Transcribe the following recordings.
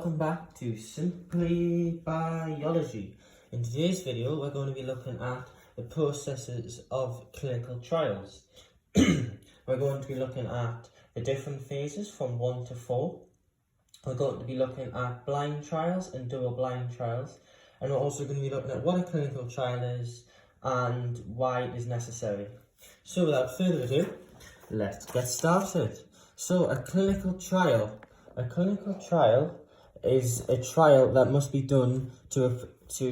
welcome back to Simply Biology. In today's video we're going to be looking at the processes of clinical trials. We're going to be looking at the different phases from 1 to 4. We're going to be looking at blind trials and double blind trials, and we're also going to be looking at what a clinical trial is and why it is necessary. So without further ado, let's get started. So a clinical trial is a trial that must be done to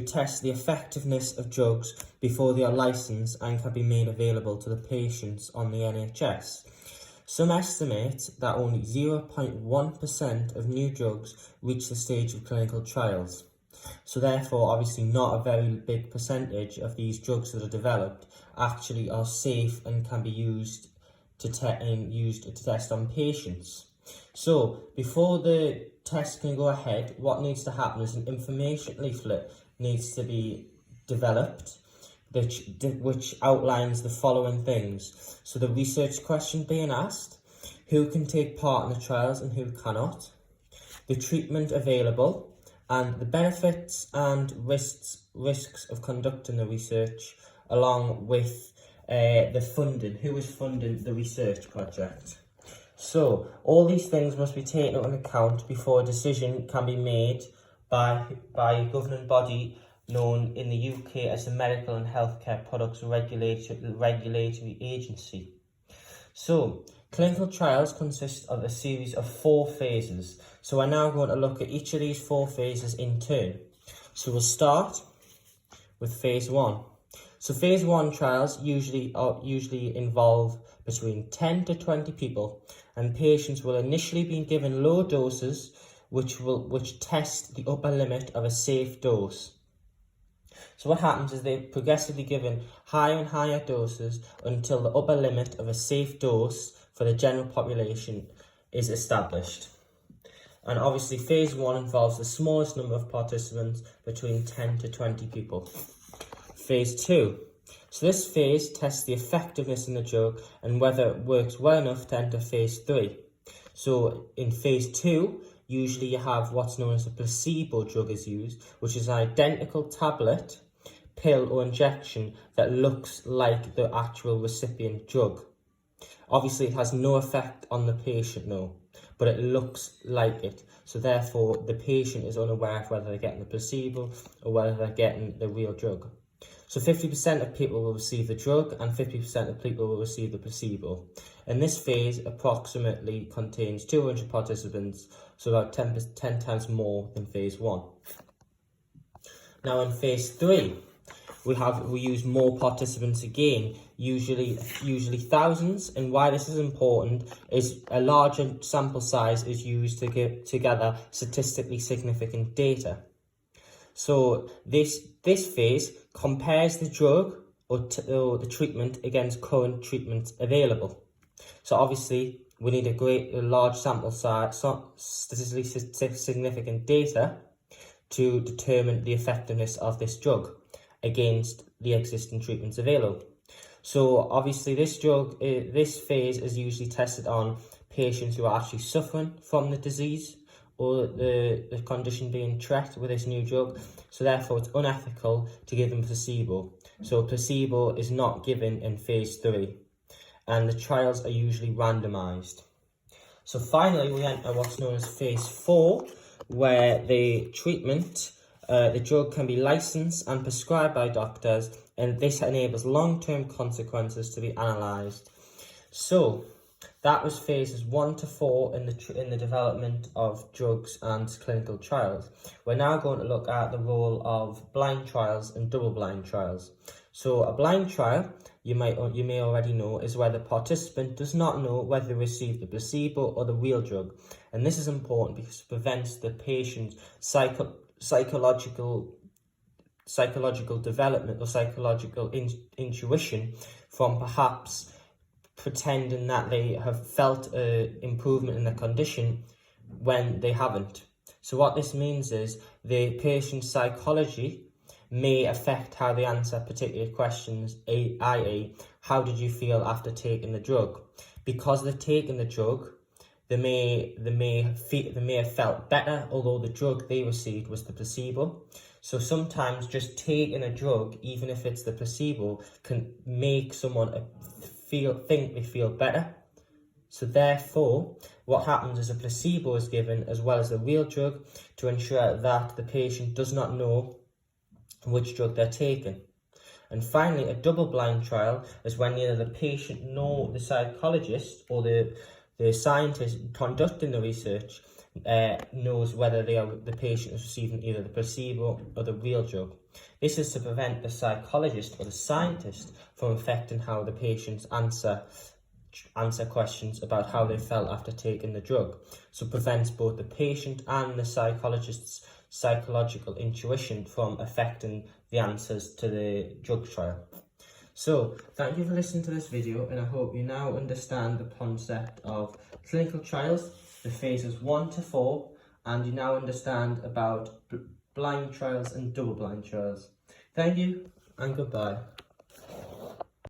test the effectiveness of drugs before they are licensed and can be made available to the patients on the NHS. Some estimate that only 0.1% of new drugs reach the stage of clinical trials. So therefore, obviously not a very big percentage of these drugs that are developed actually are safe and can be used to test on patients. So before the test can go ahead, what needs to happen is an information leaflet needs to be developed which outlines the following things. So the research question being asked, who can take part in the trials and who cannot, the treatment available, and the benefits and risks of conducting the research, along with the funding, who is funding the research project. So all these things must be taken into account before a decision can be made by a governing body known in the UK as the Medical and Healthcare Products Regulatory Agency. So clinical trials consist of a series of 4 phases. So we're now going to look at each of these 4 phases in turn. So we'll start with phase 1. So phase 1 trials usually involve between 10 to 20 people, and patients will initially be given low doses which test the upper limit of a safe dose. So what happens is they're progressively given higher and higher doses until the upper limit of a safe dose for the general population is established. And obviously phase 1 involves the smallest number of participants, between 10 to 20 people. Phase 2. So this phase tests the effectiveness in the drug and whether it works well enough to enter phase 3. So in phase 2, usually you have what's known as a placebo drug is used, which is an identical tablet, pill or injection that looks like the actual recipient drug. Obviously it has no effect on the patient, no, but it looks like it. So therefore the patient is unaware of whether they're getting the placebo or whether they're getting the real drug. So 50% of people will receive the drug and 50% of people will receive the placebo. And this phase approximately contains 200 participants, so about 10 times more than phase 1. Now in phase 3, we use more participants again, usually thousands, and why this is important is a larger sample size is used to gather statistically significant data. So this phase compares the drug or the treatment against current treatments available. So obviously we need a large sample size, statistically significant data to determine the effectiveness of this drug against the existing treatments available. So obviously this phase is usually tested on patients who are actually suffering from the disease or the condition being treated with this new drug, so therefore it's unethical to give them placebo. So placebo is not given in phase 3, and the trials are usually randomised. So finally we enter what's known as phase 4, where the drug can be licensed and prescribed by doctors, and this enables long-term consequences to be analysed. So that was phases 1 to 4 in the development of drugs and clinical trials. We're now going to look at the role of blind trials and double-blind trials. So a blind trial, you may already know, is where the participant does not know whether they received the placebo or the real drug. And this is important because it prevents the patient's psychological development or psychological intuition from perhaps pretending that they have felt improvement in their condition when they haven't. So what this means is the patient's psychology may affect how they answer particular questions, i.e. how did you feel after taking the drug? Because they've taken the drug, They may have felt better, although the drug they received was the placebo. So sometimes just taking a drug, even if it's the placebo, can make someone think they feel better. So therefore, what happens is a placebo is given as well as the real drug to ensure that the patient does not know which drug they're taking. And finally, a double-blind trial is when neither the patient nor the psychologist or the scientist conducting the research knows whether the patient is receiving either the placebo or the real drug. This is to prevent the psychologist or the scientist from affecting how the patients answer questions about how they felt after taking the drug. So it prevents both the patient and the psychologist's psychological intuition from affecting the answers to the drug trial. So, thank you for listening to this video, and I hope you now understand the concept of clinical trials, the phases 1 to 4, and you now understand about blind trials and double-blind trials. Thank you, and goodbye.